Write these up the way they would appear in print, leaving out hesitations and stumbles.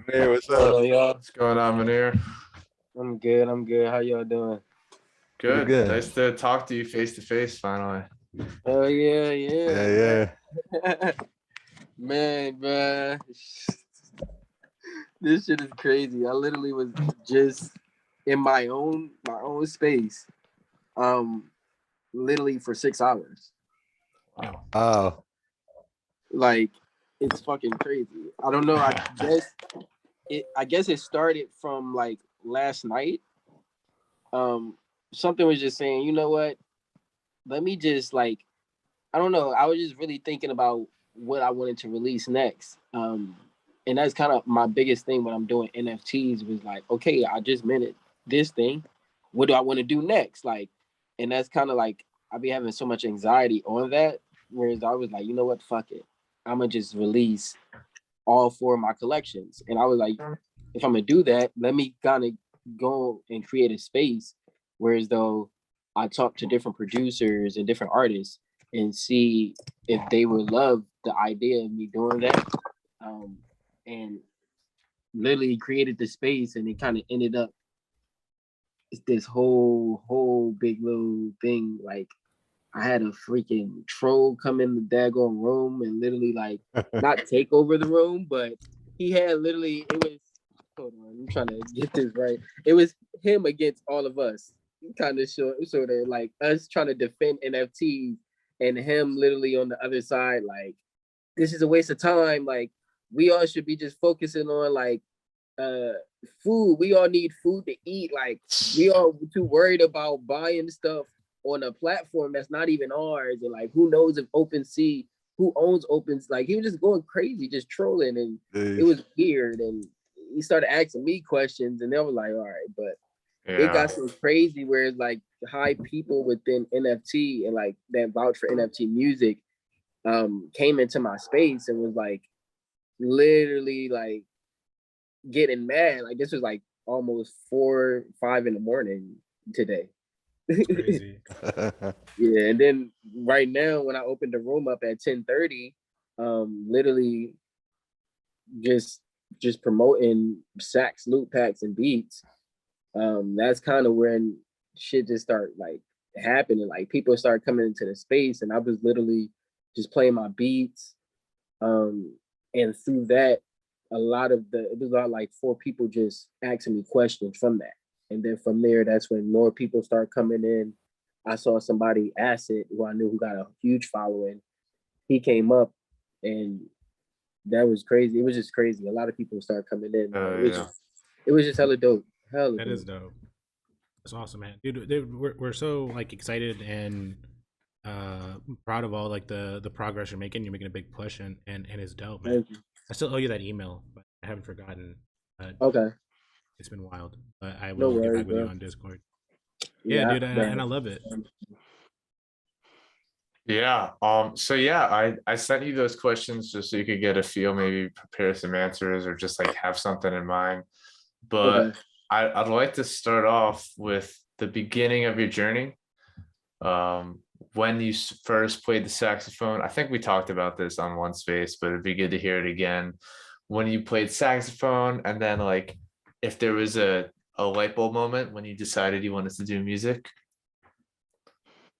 Munir, what's up? Hello, y'all. What's going on, Munir? I'm good. I'm good. How y'all doing? Pretty Good. good. Nice to talk to you face to face finally. Oh yeah. Yeah. Man, this shit is crazy. I literally was just in my own space, literally for 6 hours. Wow. Oh, Like, it's fucking crazy. I don't know. I guess it started from like last night. Something was just saying, you know what? Let me just like, I don't know. I was just really thinking about what I wanted to release next. And that's kind of my biggest thing when I'm doing NFTs was like, okay, I just minted this thing. What do I want to do next? Like, and that's kind of like I be having so much anxiety on that. Whereas I was like, you know what, fuck it. I'm gonna just release all 4 of my collections. And I was like, if I'm gonna do that, let me kind of go and create a space. Whereas though I talk to different producers and different artists and see if they would love the idea of me doing that. And literally created the space, and it kind of ended up this whole big little thing. Like I had a freaking troll come in the daggone room and literally like not take over the room, but he had literally it was hold on, I'm trying to get this right. It was him against all of us. Kind of sort of like us trying to defend NFTs and him literally on the other side, like this is a waste of time. Like we all should be just focusing on like food. We all need food to eat. Like we all too worried about buying stuff on a platform that's not even ours. And like who knows if OpenSea, who owns Opens, like he was just going crazy, just trolling, and it was weird. And he started asking me questions, and they were like, all right, but it got so crazy where it's like high people within NFT and like that vouch for NFT music came into my space and was like literally like getting mad. Like this was like almost 4, 5 in the morning today. Crazy. Yeah, and then right now when I opened the room up at 10:30, literally just promoting sax, loop packs, and beats. That's kind of when shit just start like happening. Like people start coming into the space, and I was literally just playing my beats. And through that, it was about like 4 people just asking me questions from that. And then from there, that's when more people start coming in. I saw somebody, Acid, who I knew who got a huge following. He came up, and that was crazy. It was just crazy. A lot of people started coming in. It was just hella dope. That is dope. That's awesome, man. Dude, we're so like excited and proud of all like the progress you're making. You're making a big push, and it's dope, man. I still owe you that email, but I haven't forgotten. Okay. It's been wild, but I will get back with you on Discord. Yeah, dude, and I love it. Yeah. So yeah, I sent you those questions just so you could get a feel, maybe prepare some answers or just like have something in mind. But I'd like to start off with the beginning of your journey. When you first played the saxophone. I think we talked about this on one space, but it'd be good to hear it again. When you played saxophone, and then like if there was a light bulb moment when you decided you wanted to do music.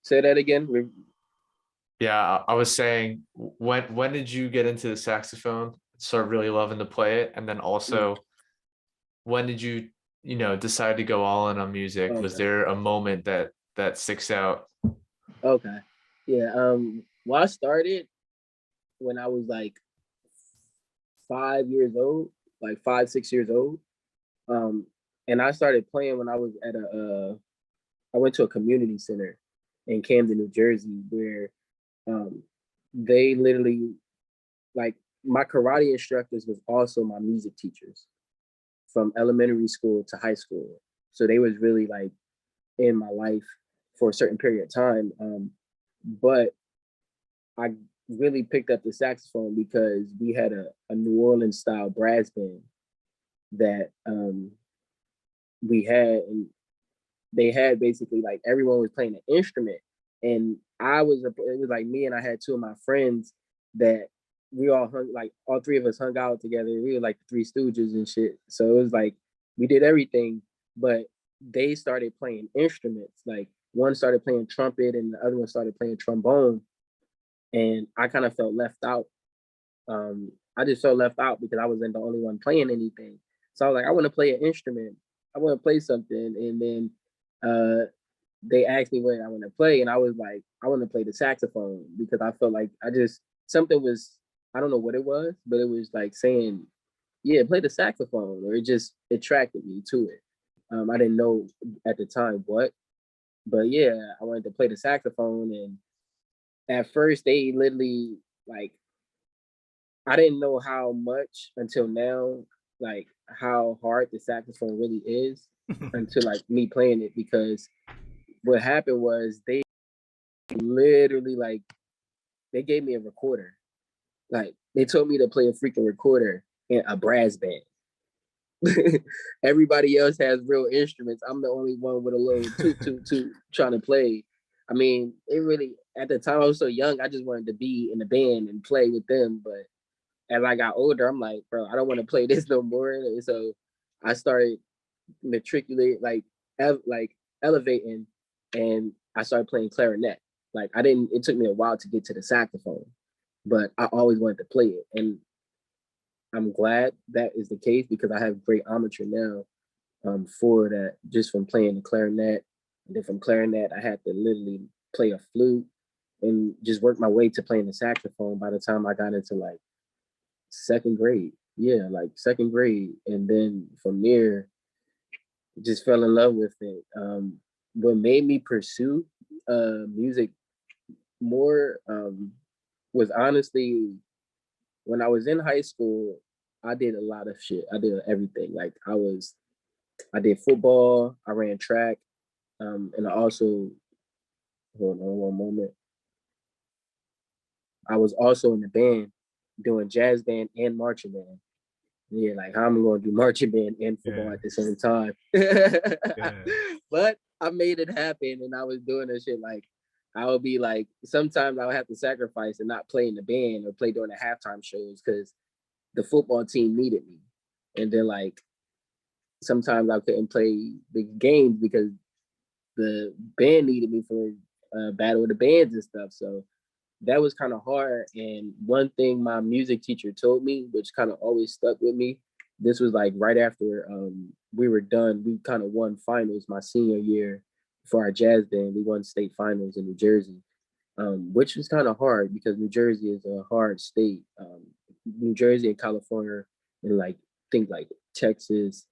Say that again. Yeah, I was saying, when did you get into the saxophone, start really loving to play it? And then also, when did you decide to go all in on music? Okay. Was there a moment that sticks out? Okay. Yeah. Well, I started when I was like 5 years old, like 5, 6 years old. And I started playing when I was at I went to a community center in Camden, New Jersey, where they literally, like, my karate instructors was also my music teachers from elementary school to high school. So they was really like in my life for a certain period of time. But I really picked up the saxophone because we had a New Orleans style brass band that we had, and they had basically like everyone was playing an instrument. And it was like me and I had 2 of my friends that we all hung, like all three of us hung out together. We were like the Three Stooges and shit. So it was like we did everything, but they started playing instruments. Like one started playing trumpet and the other one started playing trombone. And I kind of felt left out. I just felt left out because I wasn't the only one playing anything. So I was like, I want to play an instrument. I want to play something. And then they asked me what I want to play, and I was like, I want to play the saxophone because I felt like something was, I don't know what it was, but it was like saying, yeah, play the saxophone, or it just attracted me to it. I didn't know at the time what, but yeah, I wanted to play the saxophone, and at first they literally like, I didn't know how much until now, like how hard the saxophone really is until like me playing it, because what happened was they literally like they gave me a recorder. Like they told me to play a freaking recorder in a brass band. Everybody else has real instruments. I'm the only one with a little toot trying to play. I mean, it really, at the time I was so young, I just wanted to be in the band and play with them. But as I got older, I'm like, bro, I don't want to play this no more. And so I started matriculate, like elevating, and I started playing clarinet. Like it took me a while to get to the saxophone, but I always wanted to play it. And I'm glad that is the case because I have great armature now for that, just from playing the clarinet. And then from clarinet, I had to literally play a flute and just work my way to playing the saxophone by the time I got into like second grade. Yeah, like second grade. And then from there, just fell in love with it. What made me pursue music more was honestly when I was in high school. I did a lot of shit. I did everything. Like I did football. I ran track, and I also, hold on one moment. I was also in the band, doing jazz band and marching band. Yeah, like how am I going to do marching band and football at the same time? But I made it happen, and I was doing this shit. Like I would be like, sometimes I would have to sacrifice and not play in the band or play during the halftime shows because the football team needed me. And then like sometimes I couldn't play the games because the band needed me for battle of the bands and stuff. So that was kind of hard. And one thing my music teacher told me, which kind of always stuck with me, this was like right after we were done. We kind of won finals my senior year for our jazz band. We won state finals in New Jersey, which was kind of hard because New Jersey is a hard state. New Jersey and California and like things like Texas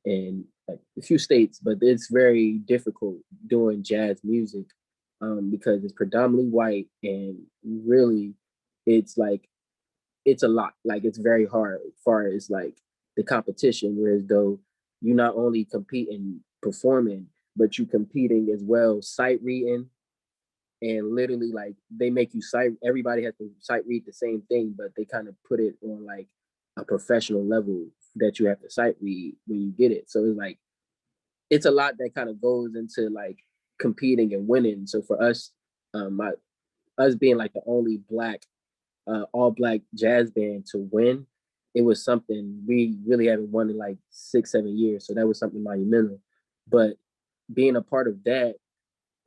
and like a few states, but it's very difficult doing jazz music because it's predominantly white, and really it's like it's a lot. Like it's very hard as far as like the competition, whereas though you not only compete in performing, but you competing as well, sight reading, and literally like they make you sight, everybody has to sight read the same thing, but they kind of put it on like a professional level that you have to sight read when you get it. So it's like it's a lot that kind of goes into like competing and winning. So for us, us being like the only black all black jazz band to win, it was something we really haven't won in like 6-7 years. So that was something monumental. But being a part of that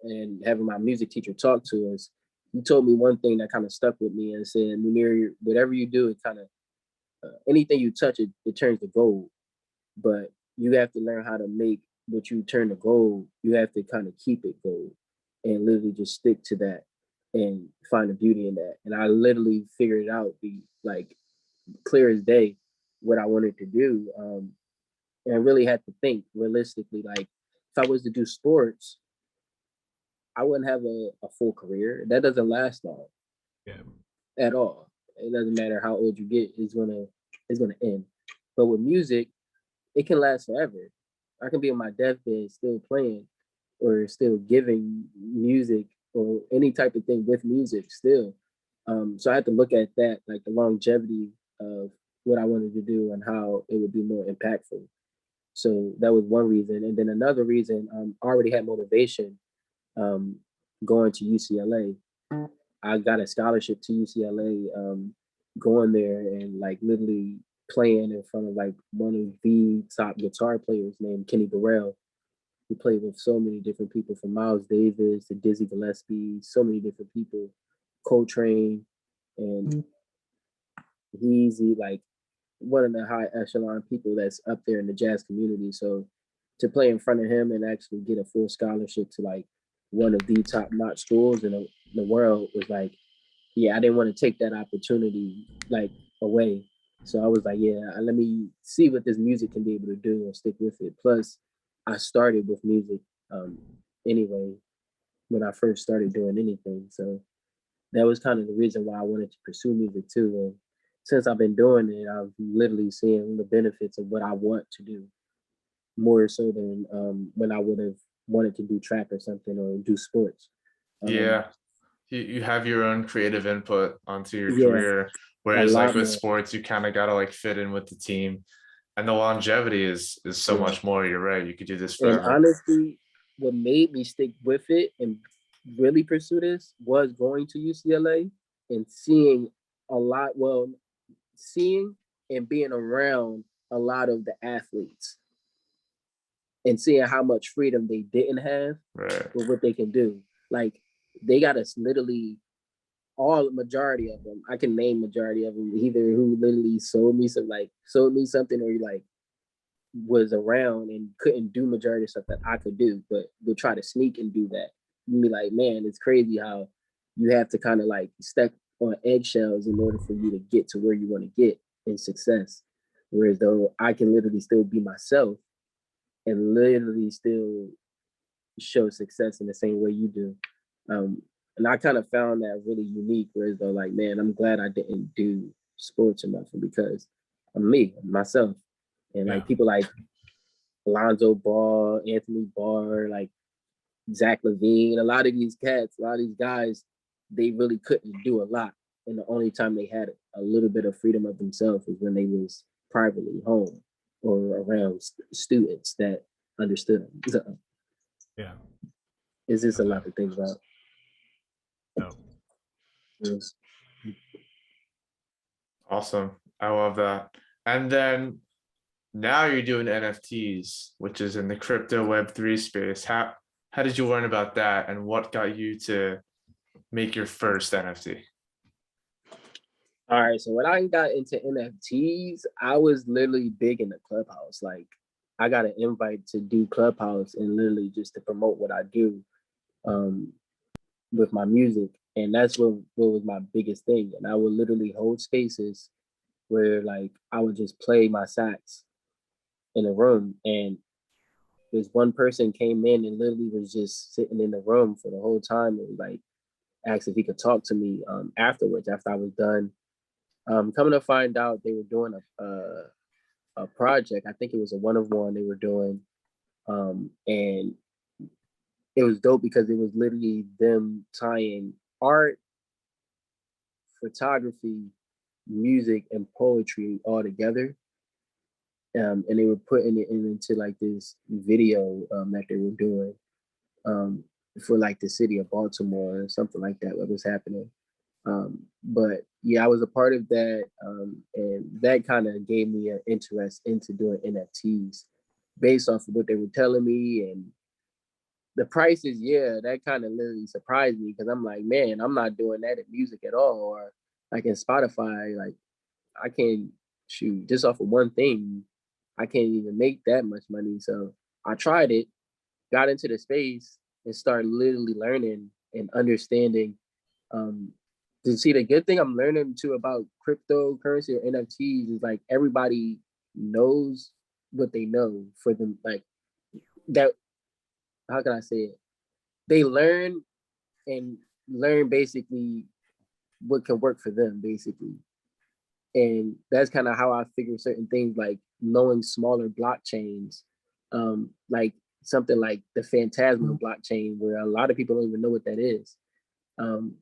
and having my music teacher talk to us, he told me one thing that kind of stuck with me and said, Munir, whatever you do, it kind of anything you touch, it turns to gold. But you have to learn how to make what you turn to gold. You have to kind of keep it gold and literally just stick to that and find the beauty in that. And I literally figured it out, be like clear as day, what I wanted to do. And I really had to think realistically, like if I was to do sports, I wouldn't have a full career. That doesn't last long at all. It doesn't matter how old you get, it's gonna end. But with music, it can last forever. I can be on my deathbed still playing or still giving music or any type of thing with music still. So I had to look at that, like the longevity of what I wanted to do and how it would be more impactful. So that was one reason. And then another reason, I already had motivation going to UCLA. I got a scholarship to UCLA going there and like literally playing in front of like one of the top guitar players named Kenny Burrell. He played with so many different people from Miles Davis to Dizzy Gillespie, so many different people, Coltrane, and he's like one of the high echelon people that's up there in the jazz community. So to play in front of him and actually get a full scholarship to like one of the top notch schools in the world was like, yeah, I didn't want to take that opportunity like away. So I was like, yeah, let me see what this music can be able to do and stick with it. Plus, I started with music anyway when I first started doing anything. So that was kind of the reason why I wanted to pursue music too. And since I've been doing it, I've literally seen the benefits of what I want to do more so than when I would have wanted to do track or something or do sports. Yeah, you have your own creative input onto your Yeah, career, a whereas like lot with more. sports, you kind of gotta like fit in with the team, and the longevity is so Yeah. much more. You're right. You could do this And forever. honestly, what made me stick with it and really pursue this was going to UCLA and seeing a lot, well, seeing and being around a lot of the athletes and seeing how much freedom they didn't have Right. with what they can do. Like they got us literally all majority of them. I can name majority of them either who literally sold me something or like was around and couldn't do majority of stuff that I could do, but would try to sneak and do that. You'd be like, man, it's crazy how you have to kind of like step on eggshells in order for you to get to where you want to get in success. Whereas though I can literally still be myself and literally still show success in the same way you do. And I kind of found that really unique. Whereas though, like, man, I'm glad I didn't do sports or nothing because I'm me, myself. And Yeah. like people like Alonzo Ball, Anthony Barr, like Zach Levine, a lot of these cats, a lot of these guys, they really couldn't do a lot. And the only time they had a little bit of freedom of themselves was when they was privately home or around students that understood them. So Yeah. it's just a Okay. lot to think about. So Yes. Awesome. I love that. And then now you're doing NFTs, which is in the crypto Web3 space. How did you learn about that, and what got you to make your first NFT? All right. So when I got into NFTs, I was literally big in the clubhouse. Like I got an invite to do clubhouse and literally just to promote what I do um, with my music. And that's what was my biggest thing. And I would literally hold spaces where like I would just play my sax in a room. And this one person came in and literally was just sitting in the room for the whole time and like asked if he could talk to me afterwards after I was done. Coming to find out, they were doing a project. I think it was a one of one they were doing, and it was dope because it was literally them tying art, photography, music, and poetry all together. And they were putting it into like this video that they were doing for like the city of Baltimore or something like that. What was happening? But yeah, I was a part of that, and that kind of gave me an interest into doing NFTs based off of what they were telling me and the prices. Yeah, that kind of literally surprised me because I'm like, man, I'm not doing that in music at all, or like in Spotify, like I can't shoot just off of one thing. I can't even make that much money. So I tried it, got into the space, and started literally learning and understanding to see the good thing I'm learning too about cryptocurrency or NFTs is like everybody knows what they know for them. Like that, how can I say it? They learn and learn basically what can work for them, basically. And that's kind of how I figure certain things like knowing smaller blockchains, like something like the Phantasma blockchain, where a lot of people don't even know what that is.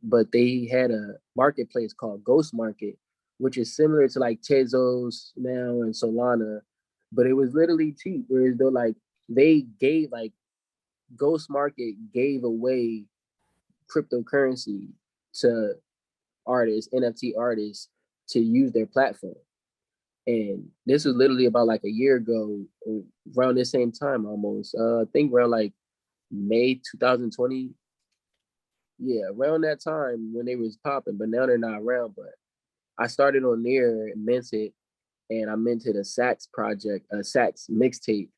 But they had a marketplace called Ghost Market, which is similar to like Tezos now and Solana, but it was literally cheap. Whereas though like they gave like Ghost Market gave away cryptocurrency to artists, NFT artists, to use their platform. And this was literally about like a year ago, around the same time almost. I think around like May 2020. Yeah, around that time when they was popping, but now they're not around. But I started on there and minted, and I minted a sax project, a sax mixtape,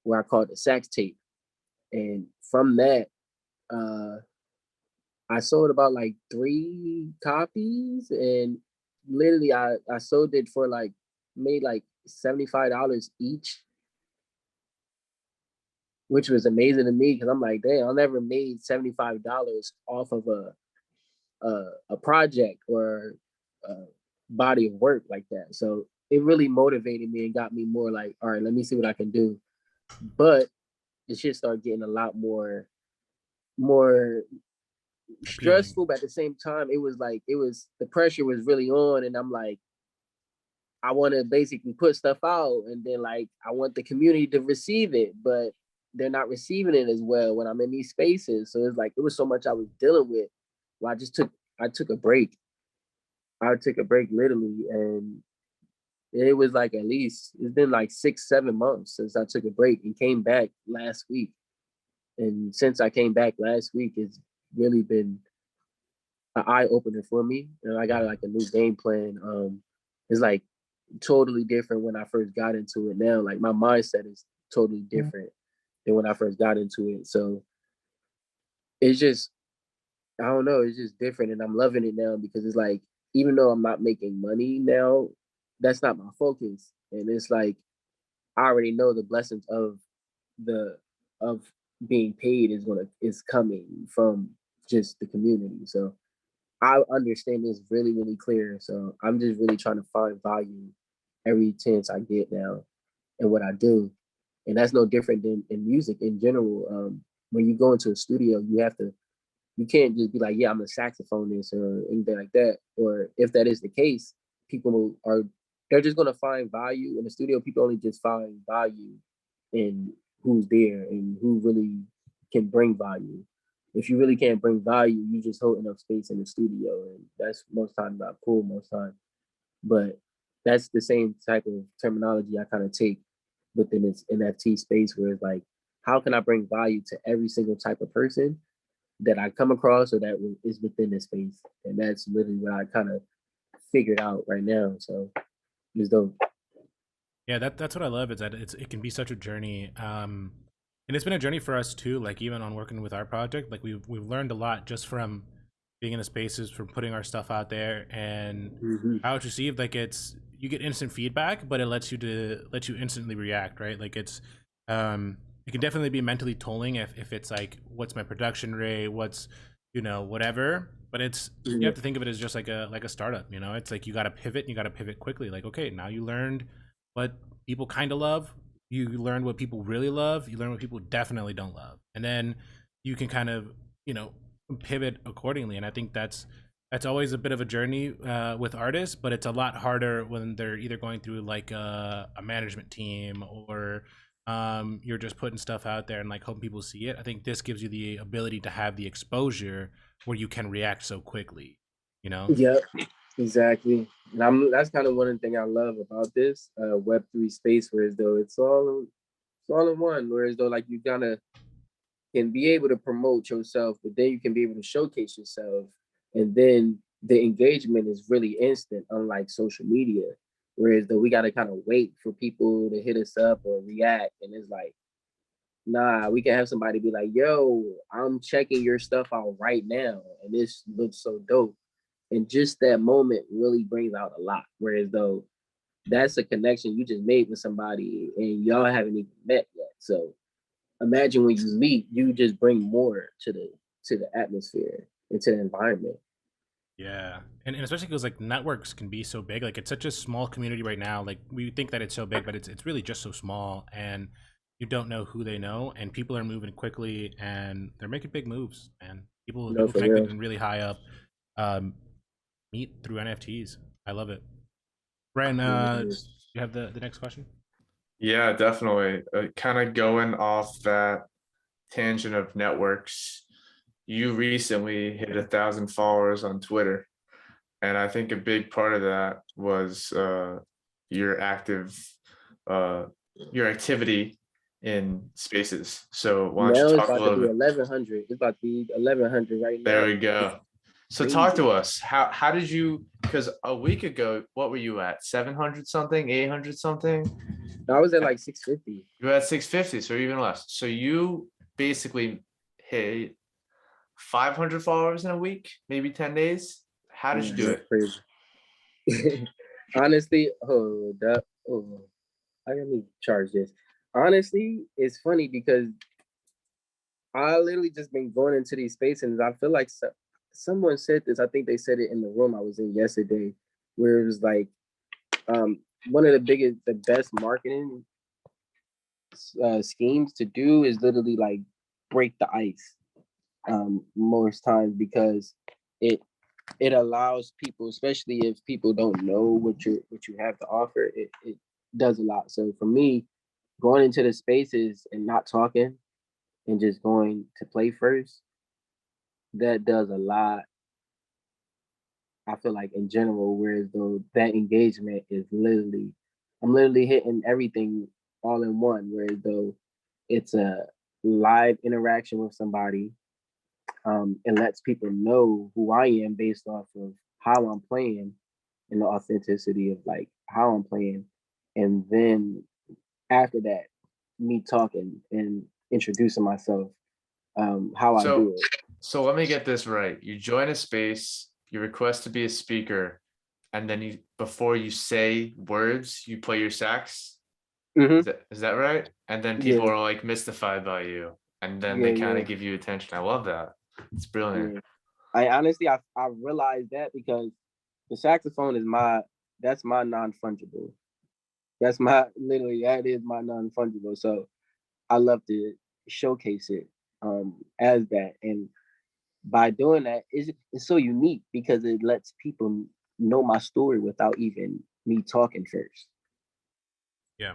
where I called it sax tape. And from that, I sold about like 3 copies, and literally I sold it for like made like $75 each, which was amazing to me because I'm like, damn, I never made $75 off of a project or a body of work like that. So it really motivated me and got me more like, all right, let me see what I can do. But the shit started getting a lot more stressful, but at the same time, it was the pressure was really on, and I'm like, I want to basically put stuff out, and then like I want the community to receive it, but they're not receiving it as well when I'm in these spaces. So it's like it was so much I was dealing with. Well, I took a break. I took a break literally, and it was like at least it's been like 6-7 months since I took a break and came back last week. And since I came back last week, it's really been an eye opener for me. And I got like a new game plan. It's like totally different when I first got into it now. Like my mindset is totally different than when I first got into it. So it's just, I don't know, it's just different. And I'm loving it now because it's like, even though I'm not making money now, that's not my focus. And it's like, I already know the blessings the of being paid is coming from just the community. So I understand this really, really clear. So I'm just really trying to find value every chance I get now in what I do. And that's no different than in music in general. When you go into a studio, you can't just be like, yeah, I'm a saxophonist or anything like that. Or if that is the case, they're just gonna find value in the studio. People only just find value in who's there and who really can bring value. If you really can't bring value, you just hold enough space in the studio, and that's most times not cool most times. But that's the same type of terminology I kind of take within this NFT space, where it's like, how can I bring value to every single type of person that I come across or that is within this space? And that's literally what I kind of figured out right now. So it's dope. Yeah, that's what I love is that it can be such a journey. And it's been a journey for us too, like even on working with our project, like we've learned a lot just from being in the spaces, from putting our stuff out there, and how it's received. Like you get instant feedback, but it lets you instantly react, right? Like it can definitely be mentally tolling if it's like, what's my production rate, what's whatever. But you have to think of it as just like a startup. It's like you got to pivot, and you got to pivot quickly. Like, okay, now you learned what people kind of love, you learn what people really love, you learn what people definitely don't love, and then you can kind of pivot accordingly. And I think that's always a bit of a journey with artists, but it's a lot harder when they're either going through like a management team, or you're just putting stuff out there and like hoping people see it. I think this gives you the ability to have the exposure where you can react so quickly. Yep, exactly. And that's kind of one of the things I love about this Web3 space, whereas though it's all in one, whereas though like you kind can be able to promote yourself, but then you can be able to showcase yourself, and then the engagement is really instant, unlike social media, whereas though we got to kind of wait for people to hit us up or react, and it's like, nah, we can have somebody be like, yo, I'm checking your stuff out right now, and this looks so dope. And just that moment really brings out a lot. Whereas though that's a connection you just made with somebody and y'all haven't even met yet. So imagine when you meet, you just bring more to the atmosphere and to the environment. Yeah, and especially because like networks can be so big. Like it's such a small community right now. Like we think that it's so big, but it's really just so small, and you don't know who they know. And people are moving quickly, and they're making big moves. And people connected and really high up meet through NFTs. I love it. Brian, you have the next question? Yeah, definitely. Kind of going off that tangent of networks, you recently hit 1,000 followers on Twitter. And I think a big part of that was your activity in spaces. So why don't you Now it's talk a about to little be bit? 1100. It's about to be 1100 right There now. we go. So Crazy. talk to us. How did you? Because a week ago, what were you at? 700 something, 800 something. I was at like 650. You were at 650, so even less. So you basically hit 500 followers in a week, maybe 10 days. How did you do it? Crazy. Honestly, hold up. Oh, I gotta need to charge this. Honestly, it's funny because I literally just been going into these spaces. And I feel like someone said this. I think they said it in the room I was in yesterday, where it was like one of the best marketing schemes to do is literally like break the ice most times, because it allows people, especially if people don't know what you have to offer, it does a lot. So for me, going into the spaces and not talking and just going to play first, that does a lot. I feel like in general, whereas though that engagement is literally, I'm literally hitting everything all in one. Whereas though it's a live interaction with somebody, and lets people know who I am based off of how I'm playing and the authenticity of like how I'm playing. And then after that, me talking and introducing myself, how I do it. So let me get this right. You join a space, you request to be a speaker, and then you, before you say words, you play your sax. Mm-hmm. Is that right? And then people Yeah. are like mystified by you, and then Yeah, they kind of yeah. give you attention. I love that. It's brilliant. Yeah. I honestly, I realized that because the saxophone is that's my non-fungible. That's my literally that is my non-fungible. So I love to showcase it as that, and by doing that, it's so unique because it lets people know my story without even me talking first. Yeah.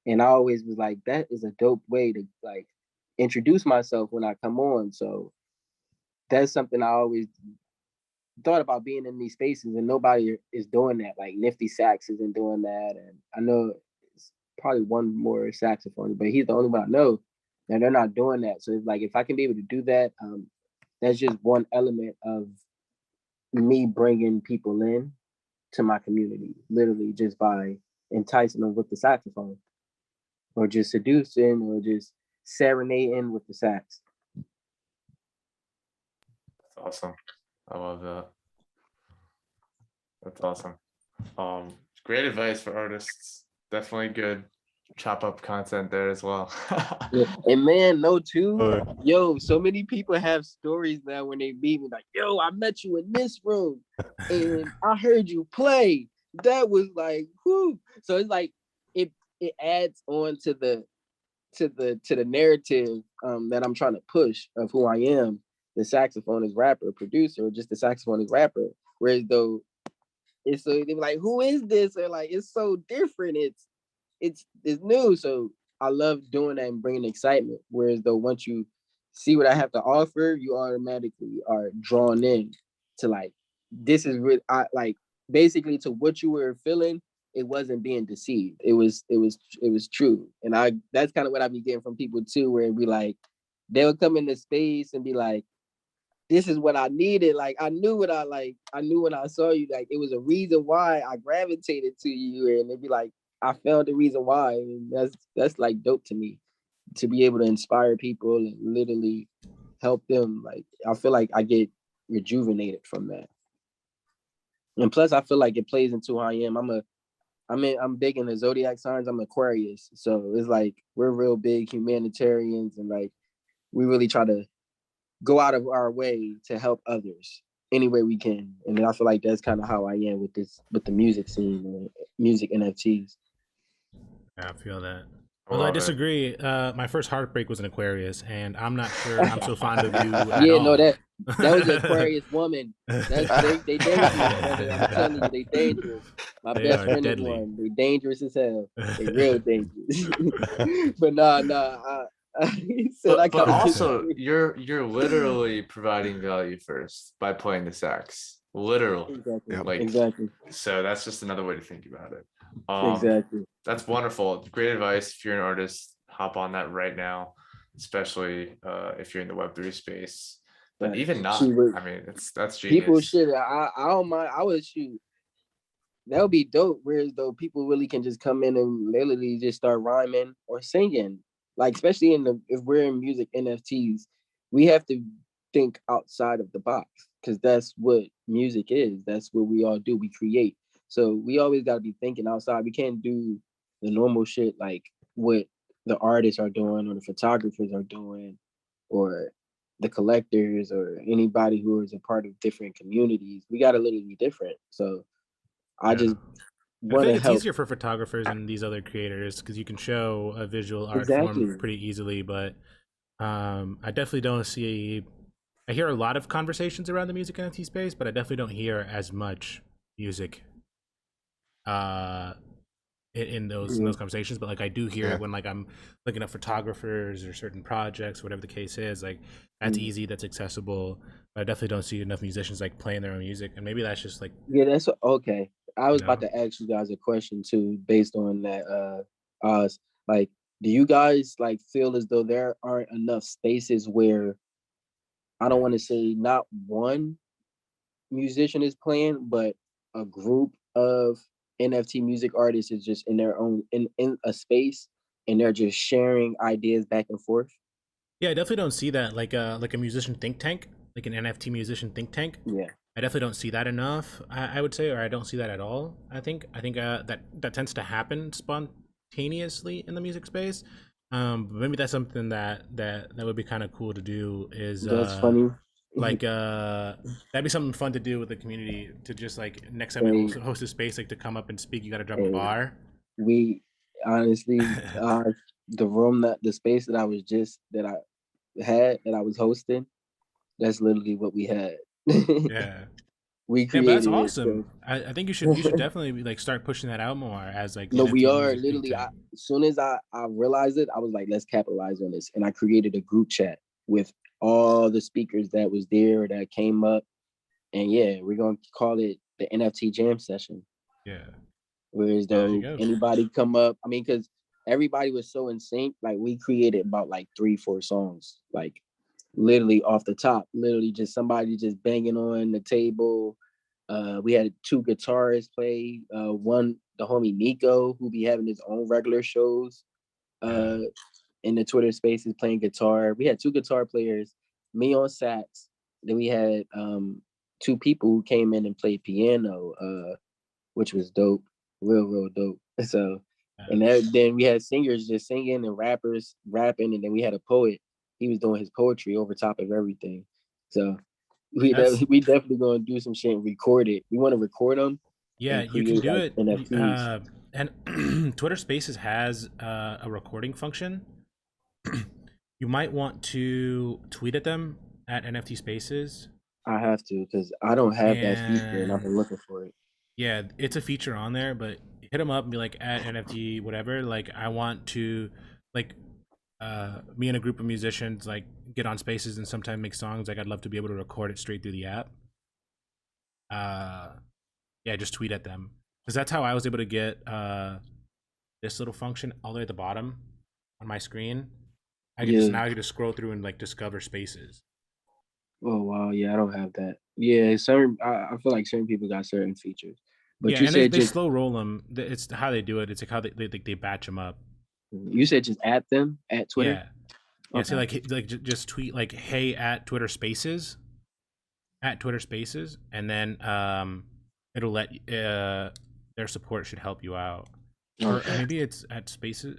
And I always was like, that is a dope way to like introduce myself when I come on. So that's something I always thought about, being in these spaces, and nobody is doing that. Like Nifty Sax isn't doing that, and I know it's probably one more saxophone, but he's the only one I know, and they're not doing that. So it's like if I can be able to do that, that's just one element of me bringing people in to my community, literally just by enticing them with the saxophone, or just seducing, or just serenading with the sax. That's awesome. I love that. That's awesome. Great advice for artists. Definitely good chop up content there as well. Yeah. And man, no, too, yo, so many people have stories now when they meet me, like, yo, I met you in this room and I heard you play. That was like, whoo. So it's like it adds on to the narrative that I'm trying to push of who I am, the saxophonist rapper, producer, or just the saxophonist rapper. Whereas though it's so they're like, who is this? Or like, it's so different. It's new. So I love doing that and bringing excitement. Whereas though once you see what I have to offer, you automatically are drawn in to like, this is really, I like, basically to what you were feeling. It wasn't being deceived. It was true. And that's kind of what I be getting from people too, where it be like, they'll come into space and be like, this is what I needed. Like I knew what I knew when I saw you, like it was a reason why I gravitated to you. And it'd be like, I found the reason why. And that's like dope to me, to be able to inspire people and literally help them. Like I feel like I get rejuvenated from that. And plus I feel like it plays into who I am. I'm big in the zodiac signs. I'm Aquarius. So it's like we're real big humanitarians, and like we really try to go out of our way to help others any way we can. And I feel like that's kind of how I am with the music scene and music NFTs. Yeah, I feel that. Although I disagree, my first heartbreak was an Aquarius, and I'm not sure I'm so fond of you at Yeah, all. no, that was an Aquarius woman. They dangerous, brother. I'm telling you, they dangerous. My best friend is one. They dangerous as hell. They real dangerous. But nah. But also you're literally providing value first by playing the sax. literal. Exactly. Like, exactly. so that's just another way to think about it. Exactly. That's wonderful. Great advice. If you're an artist, hop on that right now, especially if you're in the Web3 space. But even not, I mean, that's People genius. should. I don't mind. I would shoot. That would be dope. Whereas though people really can just come in and literally just start rhyming or singing. Like especially if we're in music NFTs, we have to think outside of the box because that's what music is. That's what we all do. We create. So we always got to be thinking outside. We can't do the normal shit like what the artists are doing or the photographers are doing or the collectors or anybody who is a part of different communities. We got to literally be different. So I just I want think to it's help. easier for photographers and these other creators because you can show a visual art Exactly. form pretty easily. But I definitely don't see. I hear a lot of conversations around the music NFT space, but I definitely don't hear as much music in those conversations. But like I do hear it when like I'm looking at photographers or certain projects, whatever the case is. Like that's easy, that's accessible. But I definitely don't see enough musicians like playing their own music, and maybe that's just like that's okay. I was about to ask you guys a question too, based on that. Like, do you guys like feel as though there aren't enough spaces where I don't want to say not one musician is playing, but a group of NFT music artists is just in their own in a space and they're just sharing ideas back and forth? Yeah, I definitely don't see that like a musician think tank, like an NFT musician think tank. Yeah. I definitely don't see that enough. I would say, or I don't see that at all. I think that tends to happen spontaneously in the music space. But maybe that's something that would be kind of cool to do. Is That's funny. like that'd be something fun to do with the community to just like next time you host a space like to come up and speak. You got to drop a bar. We honestly, the space that I was hosting, that's literally what we had. Yeah. We Yeah, but that's created awesome. it. I think you should definitely like start pushing that out more as like No, we NFT are music literally. think tank. As soon as I realized it, I was like, let's capitalize on this, and I created a group chat with all the speakers that was there that came up, and yeah, we're gonna call it the NFT Jam Session. Yeah. Whereas though anybody come up, I mean, because everybody was so in sync. Like we created about like 3-4 songs, like literally off the top, literally just somebody just banging on the table. We had 2 guitarists play. One, the homie Nico, who be having his own regular shows in the Twitter spaces playing guitar. We had 2 guitar players, me on sax. Then we had 2 people who came in and played piano, which was dope, real dope. So, and then we had singers just singing and rappers rapping, and then we had a poet. He was doing his poetry over top of everything. So we definitely gonna do some shit and record it. We want to record them. Yeah, you can do it. And Twitter Spaces has a recording function. You might want to tweet at them at NFT Spaces. I have to because I don't have that feature, and I've been looking for it. Yeah, it's a feature on there, but hit them up and be like at NFT whatever. Like I want to like me and a group of musicians like get on Spaces and sometimes make songs. Like I'd love to be able to record it straight through the app. Yeah, just tweet at them because that's how I was able to get this little function all the way at the bottom on my screen. I can just now I can just scroll through and like discover spaces. Oh wow, yeah, I don't have that. Yeah, I feel like certain people got certain features, but yeah, you and said they slow roll them. It's how they do it. It's like how they batch them up. You said just at them at Twitter. Yeah, yeah. So like just tweet like hey at Twitter Spaces, and then it'll let their support should help you out, or maybe it's at Spaces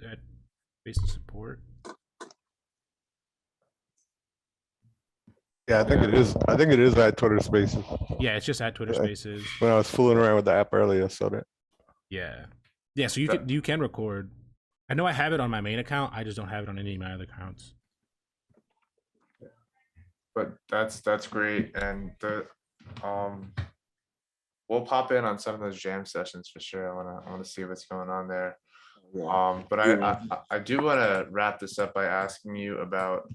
support. Yeah, I think it is. I think it is at Twitter Spaces. Yeah, it's just at Twitter Spaces. When I was fooling around with the app earlier, I saw that. Yeah, yeah. So you can record. I know I have it on my main account. I just don't have it on any of my other accounts. But that's great, and we'll pop in on some of those jam sessions for sure. I wanna see what's going on there. But I do want to wrap this up by asking you about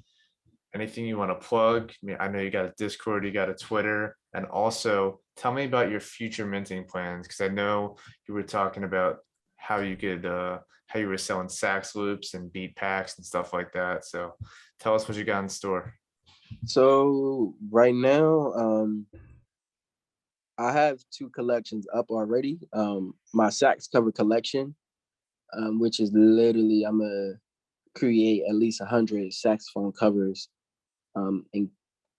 anything you want to plug. I mean, I know you got a Discord, you got a Twitter, and also tell me about your future minting plans, because I know you were talking about how you could how you were selling sax loops and beat packs and stuff like that. So tell us what you got in store. So right now, I have 2 collections up already. My sax cover collection, which is literally I'm gonna create at least 100 saxophone covers, and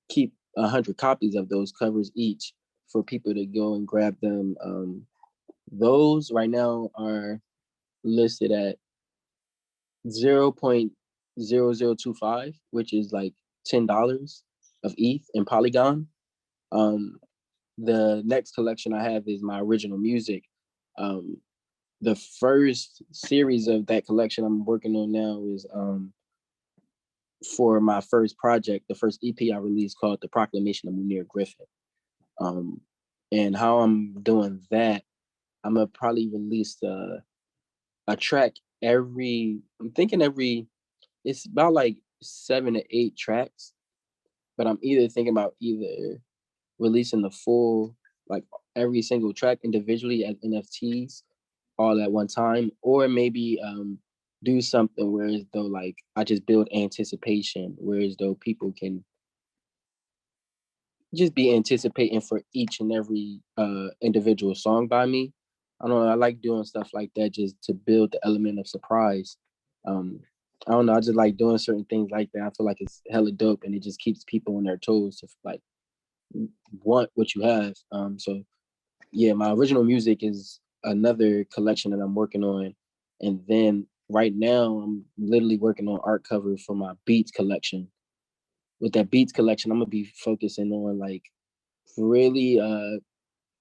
keep 100 copies of those covers each for people to go and grab them. Those right now are listed at 0.0025, which is like $10 of ETH in Polygon. The next collection I have is my original music. The first series of that collection I'm working on now is for my first project, the first EP I released called The Proclamation of MunirGriffin. And how I'm doing that, I'm gonna probably release a track it's about like 7 to 8 tracks, but I'm thinking about releasing the full, like every single track individually as NFTs all at one time, or maybe do something where as though like I just build anticipation, whereas though people can just be anticipating for each and every individual song by me. I don't know, I like doing stuff like that just to build the element of surprise. I don't know, I just like doing certain things like that. I feel like it's hella dope and it just keeps people on their toes to like want what you have. So yeah, my original music is another collection that I'm working on. And then right now I'm literally working on art covers for my beats collection. With that beats collection, I'm gonna be focusing on like really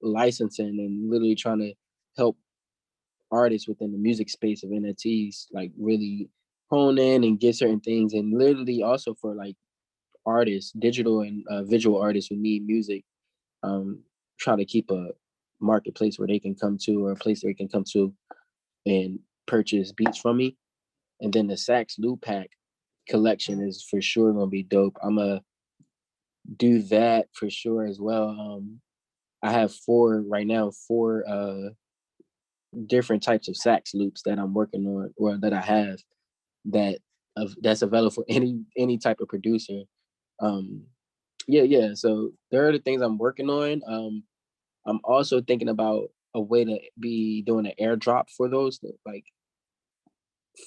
licensing and literally trying to help artists within the music space of NFTs like really hone in and get certain things, and literally also for like artists, digital and visual artists who need music, try to keep a marketplace where they can come to, or a place where they can come to and purchase beats from me. And then the sax loop pack collection is for sure gonna be dope. I'm gonna do that for sure as well. I have 4 right now, 4 different types of sax loops that I'm working on, or that I have that's available for any type of producer. Yeah. So there are the things I'm working on. I'm also thinking about a way to be doing an airdrop for those, like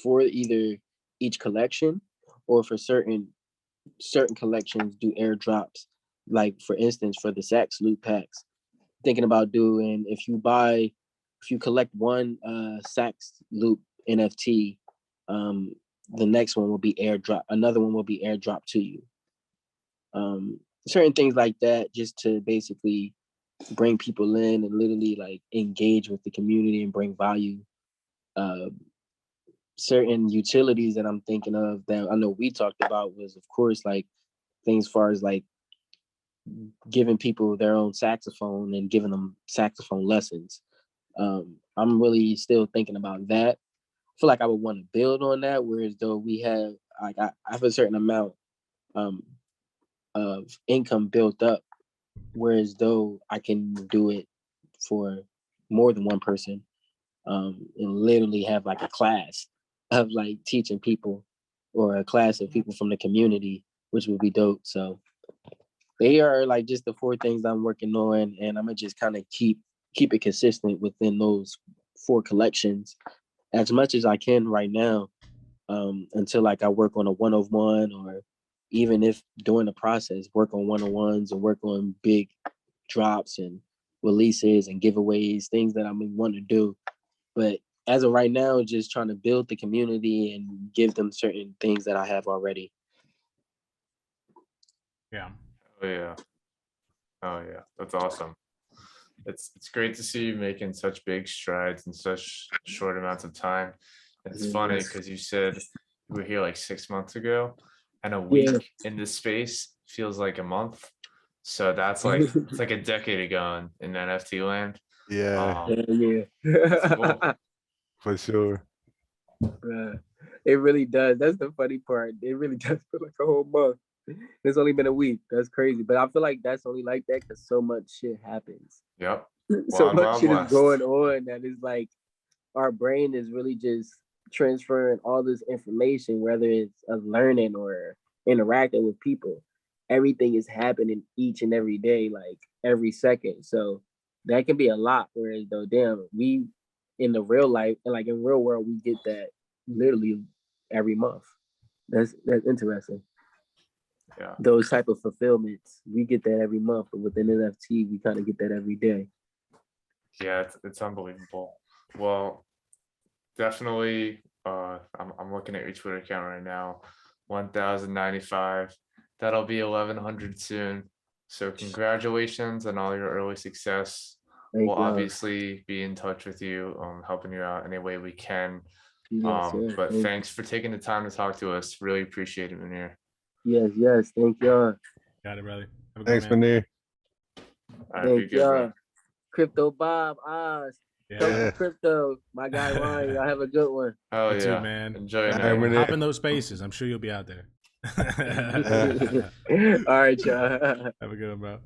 for either each collection, or for certain collections do airdrops. Like for instance, for the sax loop packs, thinking about doing, if you collect one sax loop NFT, the next one will be airdrop. Another one will be airdrop to you. Certain things like that, just to basically bring people in and literally like engage with the community and bring value. Certain utilities that I'm thinking of that I know we talked about was, of course, like things as far as like giving people their own saxophone and giving them saxophone lessons. I'm really still thinking about that. I feel like I would want to build on that, whereas though we have like I have a certain amount of income built up, whereas though I can do it for more than one person, and literally have like a class of like teaching people, or a class of people from the community, which would be dope. So they are like just the 4 things I'm working on, and I'm gonna just kind of keep it consistent within those 4 collections as much as I can right now, until like I work on a one-of-one, or even if during the process work on one-on-ones and work on big drops and releases and giveaways, things that I'm wanting to do. But as of right now, just trying to build the community and give them certain things that I have already. Yeah. Oh yeah. Oh yeah. That's awesome. It's great to see you making such big strides in such short amounts of time. It's funny because you said you were here like 6 months ago, and a week in this space feels like a month. So that's like it's like a decade ago in NFT land. Yeah, That's cool. for sure. It really does. That's the funny part. It really does feel like a whole month. It's only been a week. That's crazy. But I feel like that's only like that because so much shit happens. Yep. So Wild, much wild shit is west. going on that is like our brain is really just transferring all this information, whether it's of learning or interacting with people. Everything is happening each and every day, like every second. So that can be a lot. Whereas though, damn, we in the real life and like in real world, we get that literally every month. That's interesting. Yeah. Those type of fulfillments, we get that every month, but with an NFT, we kind of get that every day. Yeah, it's unbelievable. Well, definitely. I'm looking at your Twitter account right now. 1,095. That'll be 1,100 soon. So congratulations on all your early success. Thank We'll you. obviously be in touch with you, helping you out any way we can. Yes, But thank thanks for taking the time to talk to us. Really appreciate it, Munir. yes. Thank y'all. Got it, brother. Have a Thanks, good man. Munir. All right, be Thank good, bro. y'all. Crypto Bob, Oz, Yeah. Crypto, my guy Ryan. Y'all have a good one. Hell You yeah, too, man. Enjoy it, All right, man. Munir. Hop in those spaces. I'm sure you'll be out there. All right, y'all. Have a good one, bro.